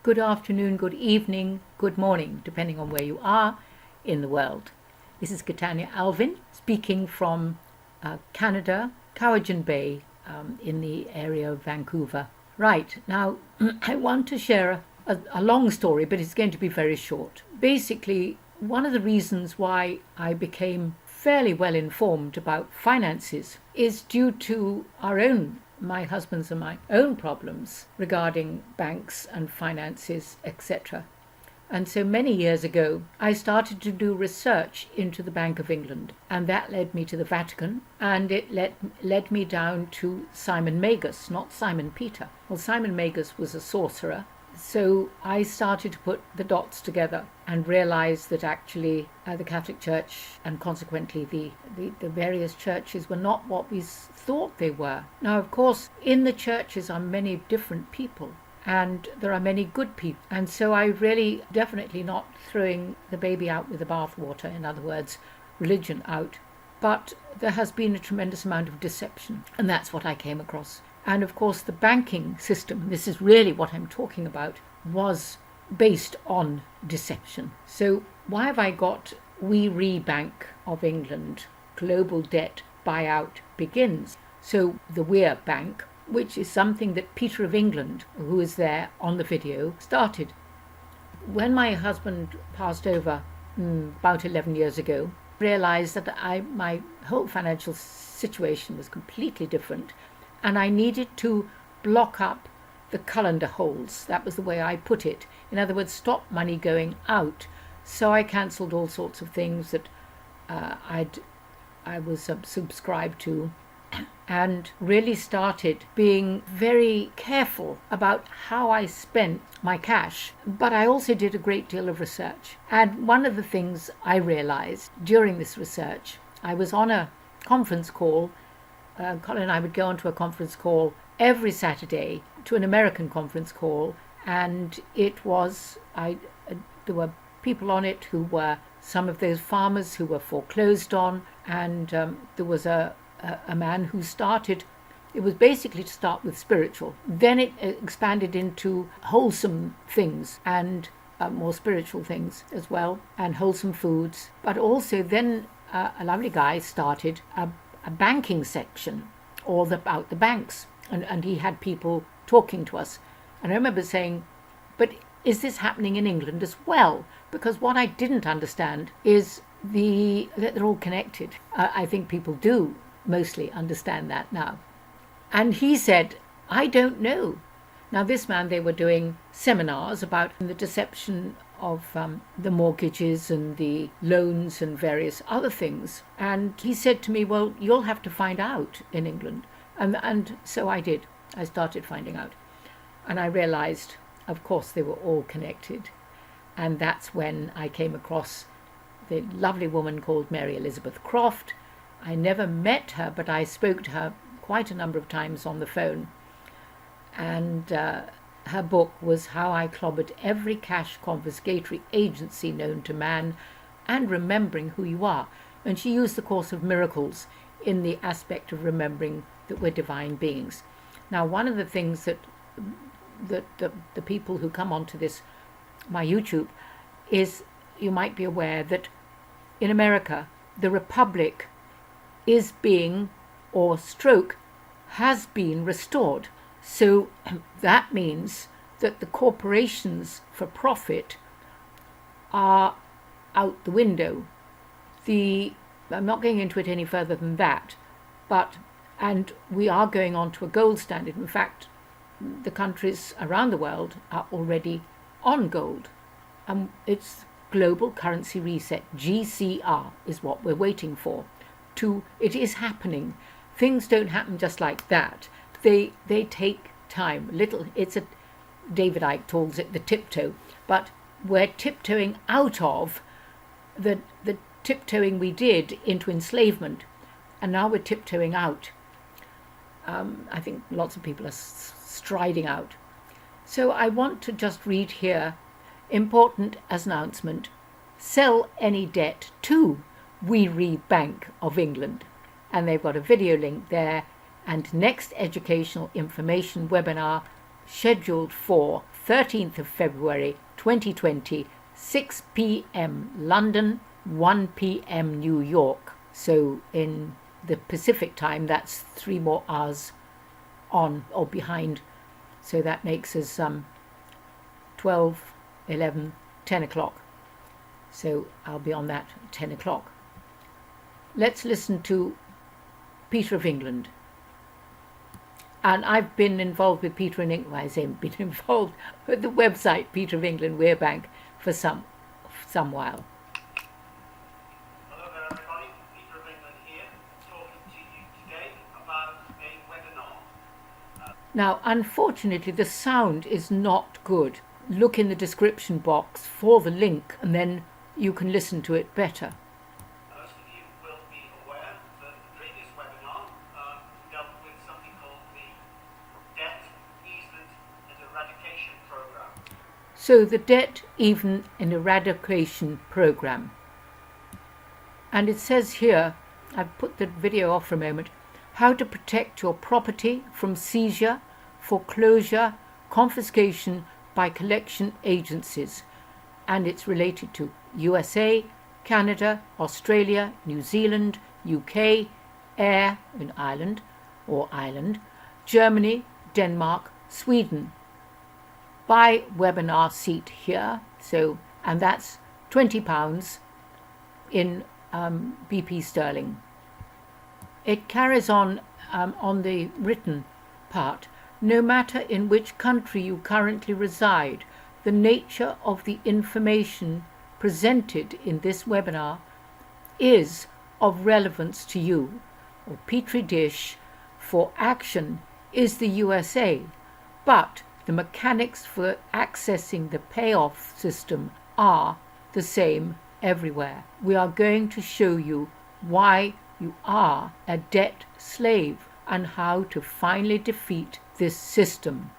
good afternoon, good evening, good morning, depending on where you are in the world. This is Katannya Alven speaking from Canada, Cowichan Bay, in the area of Vancouver. Right, now I want to share a long story, but it's going to be very short. Basically, one of the reasons why I became fairly well informed about finances is due to my husband's and my own problems regarding banks and finances, etc. And so many years ago, I started to do research into the Bank of England, and that led me to the Vatican, and it led me down to Simon Magus, not Simon Peter. Well, Simon Magus was a sorcerer, so I started to put the dots together and realized that actually the Catholic Church and consequently the various churches were not what we thought they were. Now, of course, in the churches are many different people, and there are many good people. And so I really definitely not throwing the baby out with the bathwater, in other words, religion out. But there has been a tremendous amount of deception, and that's what I came across. And of course, the banking system, this is really what I'm talking about, was based on deception. So why have I got WeRe Bank of England, Global Debt Buyout Begins? So the WeRe Bank, which is something that Peter of England, who is there on the video, started. When my husband passed over about 11 years ago, I realized that my whole financial situation was completely different, and I needed to block up the colander holes. That was the way I put it. In other words, stop money going out. So I cancelled all sorts of things that I was subscribed to, and really started being very careful about how I spent my cash. But I also did a great deal of research. And one of the things I realized during this research, I was on a conference call. Colin and I would go onto a conference call every Saturday to an American conference call, and it was, there were people on it who were some of those farmers who were foreclosed on, and there was a man who started, it was basically to start with spiritual. Then it expanded into wholesome things and more spiritual things as well, and wholesome foods. But also then a lovely guy started a banking section, all about the banks, and he had people talking to us. And I remember saying, but is this happening in England as well? Because what I didn't understand is that they're all connected. I think people do mostly understand that now. And he said, I don't know. Now this man, they were doing seminars about the deception of the mortgages and the loans and various other things. And he said to me, well, you'll have to find out in England. And so I did. I started finding out. And I realized, of course, they were all connected. And that's when I came across the lovely woman called Mary Elizabeth Croft. I never met her, but I spoke to her quite a number of times on the phone. And her book was How I Clobbered Every Cash Confiscatory Agency Known to Man and Remembering Who You Are. And she used the Course of Miracles in the aspect of remembering that we're divine beings. Now, one of the things that the people who come onto my YouTube, is you might be aware that in America, the Republic is being, or stroke, has been restored. So that means that the corporations for profit are out the window. I'm not going into it any further than that, and we are going on to a gold standard. In fact, the countries around the world are already on gold. It's global currency reset, GCR, is what we're waiting for. It is happening. Things don't happen just like that. They take time. David Icke calls it the tiptoe, but we're tiptoeing out of the tiptoeing we did into enslavement, and now we're tiptoeing out. I think lots of people are striding out. So I want to just read here, important announcement, sell any debt to WeRe Bank of England. And they've got a video link there, and next educational information webinar scheduled for 13th of February 2020, 6 p.m. London, 1 p.m. New York. So in the Pacific time, that's 3 more hours on or behind. So that makes us 12, 11, 10 o'clock. So I'll be on that at 10 o'clock. Let's listen to Peter of England. And I've been involved with Peter in England. I say been involved with the website Peter of England WeRe Bank for some while. Hello there everybody, Peter of England here, talking to you today about a webinar. Now, unfortunately, the sound is not good. Look in the description box for the link and then you can listen to it better. Most of you will be aware that the previous webinar dealt with something called the Debt Easement and Eradication Program. So the Debt Easement and Eradication Program. And it says here, I've put the video off for a moment, how to protect your property from seizure, foreclosure, confiscation by collection agencies. And it's related to USA, Canada, Australia, New Zealand, UK, Ayr in Ireland or Ireland, Germany, Denmark, Sweden. Buy webinar seat here. So, and that's £20 in BP sterling. It carries on the written part. No matter in which country you currently reside, the nature of the information presented in this webinar is of relevance to you. Or Petri dish for action is the USA, but the mechanics for accessing the payoff system are the same everywhere. We are going to show you why you are a debt slave and how to finally defeat this system.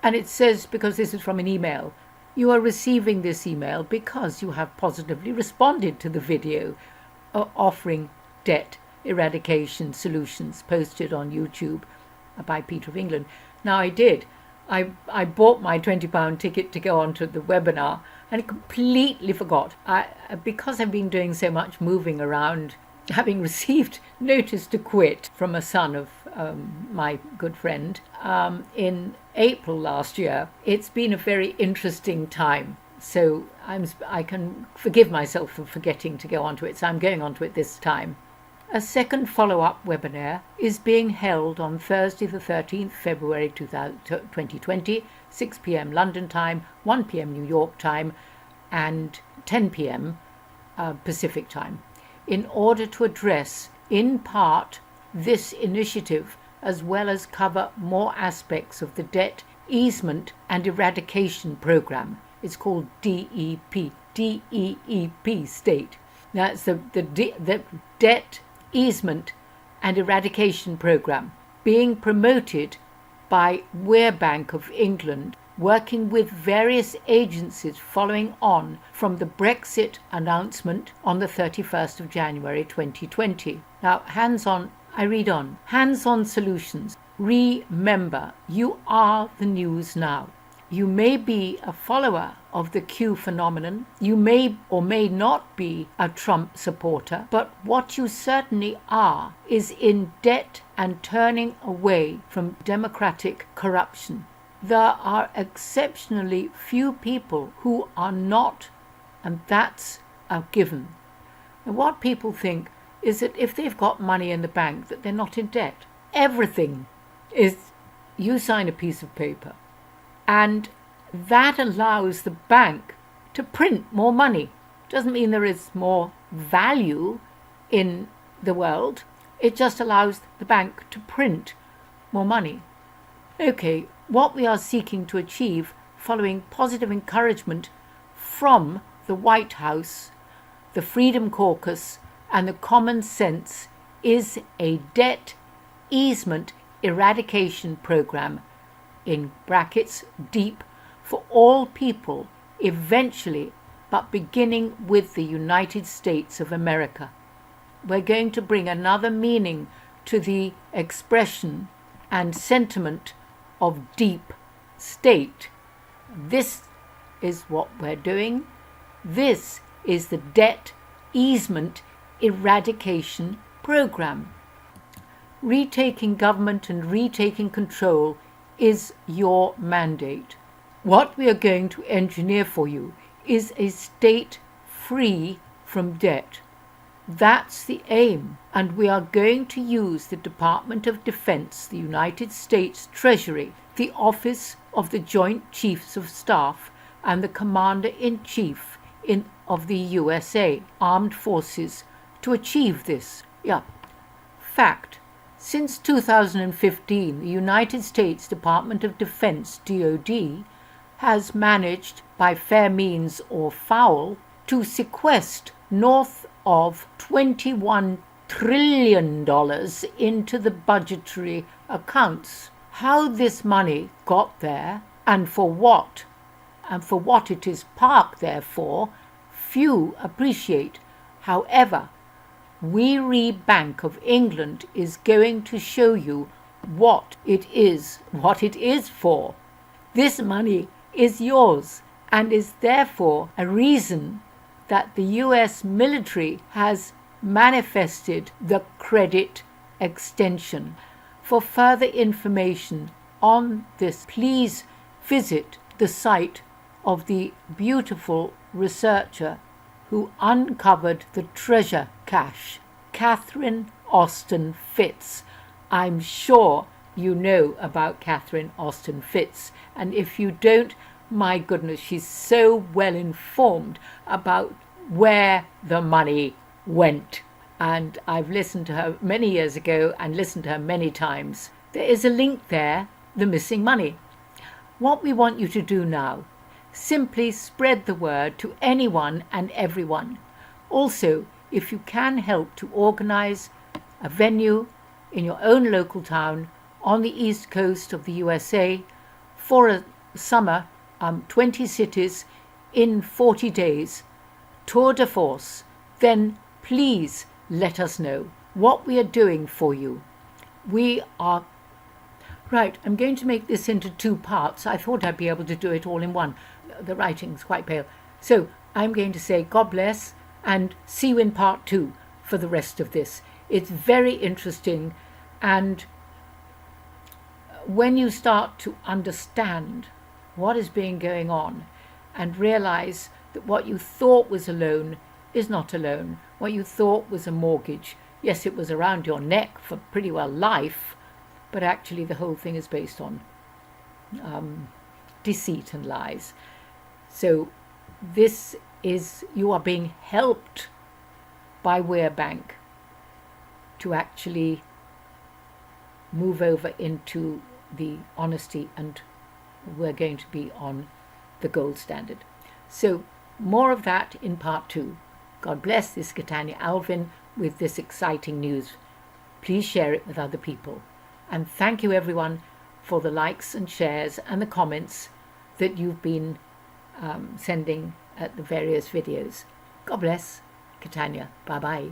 And it says, because this is from an email, you are receiving this email because you have positively responded to the video offering debt eradication solutions posted on YouTube by Peter of England. Now I did. I bought my £20 ticket to go onto the webinar and I completely forgot. Because I've been doing so much moving around, having received notice to quit from a son of my good friend in April last year, it's been a very interesting time. So I can forgive myself for forgetting to go onto it. So I'm going onto it this time. A second follow-up webinar is being held on Thursday the 13th February 2020, 6 p.m. London time, 1 p.m. New York time, and 10 p.m. Pacific time, in order to address, in part, this initiative, as well as cover more aspects of the Debt Easement and Eradication Program. It's called DEP, DEEP state. That's the Debt Easement and Eradication Program, being promoted by WeRe Bank of England, working with various agencies following on from the Brexit announcement on the 31st of January 2020. Now, I read on. Hands-on solutions. Remember, you are the news now. You may be a follower of the Q phenomenon. You may or may not be a Trump supporter. But what you certainly are is in debt and turning away from democratic corruption. There are exceptionally few people who are not, and that's a given. And what people think is that if they've got money in the bank, that they're not in debt. Everything is, you sign a piece of paper, and that allows the bank to print more money. Doesn't mean there is more value in the world. It just allows the bank to print more money. Okay, what we are seeking to achieve, following positive encouragement from the White House, the Freedom Caucus, and the Common Sense, is a debt easement eradication program, in brackets, deep, for all people, eventually, but beginning with the United States of America. We're going to bring another meaning to the expression and sentiment of deep state. This is what we're doing. This is the Debt Easement Eradication Program. Retaking government and retaking control is your mandate. What we are going to engineer for you is a state free from debt. That's the aim, and we are going to use the Department of Defense, the United States Treasury, the Office of the Joint Chiefs of Staff, and the Commander-in-Chief of the USA Armed Forces to achieve this. Fact. Since 2015, the United States Department of Defense, DoD, has managed, by fair means or foul, to sequester north of $21 trillion into the budgetary accounts. How this money got there and for what it is parked there for, few appreciate. However, WeRe Bank of England is going to show you what it is for. This money is yours and is therefore a reason that the US military has manifested the credit extension. For further information on this, please visit the site of the beautiful researcher who uncovered the treasure cache, Catherine Austin Fitz. I'm sure you know about Catherine Austin Fitz, and if you don't, my goodness, she's so well informed about where the money went. And I've listened to her many years ago and listened to her many times. There is a link there, the missing money. What we want you to do now, simply spread the word to anyone and everyone. Also, if you can help to organize a venue in your own local town on the east coast of the USA for a summer, 20 cities in 40 days, tour de force, then please let us know what we are doing for you. We are... Right, I'm going to make this into 2 parts. I thought I'd be able to do it all in one. The writing's quite pale. So I'm going to say God bless and see you in part 2 for the rest of this. It's very interesting, and when you start to understand what is going on and realize that what you thought was a loan is not a loan, what you thought was a mortgage, yes, it was around your neck for pretty well life, but actually the whole thing is based on deceit and lies. So this is, you are being helped by WeRe Bank to actually move over into the honesty, and we're going to be on the gold standard. So more of that in part 2. God bless. This is Katannya Alven with this exciting news. Please share it with other people. And thank you everyone for the likes and shares and the comments that you've been sending at the various videos. God bless. Katannya. Bye-bye.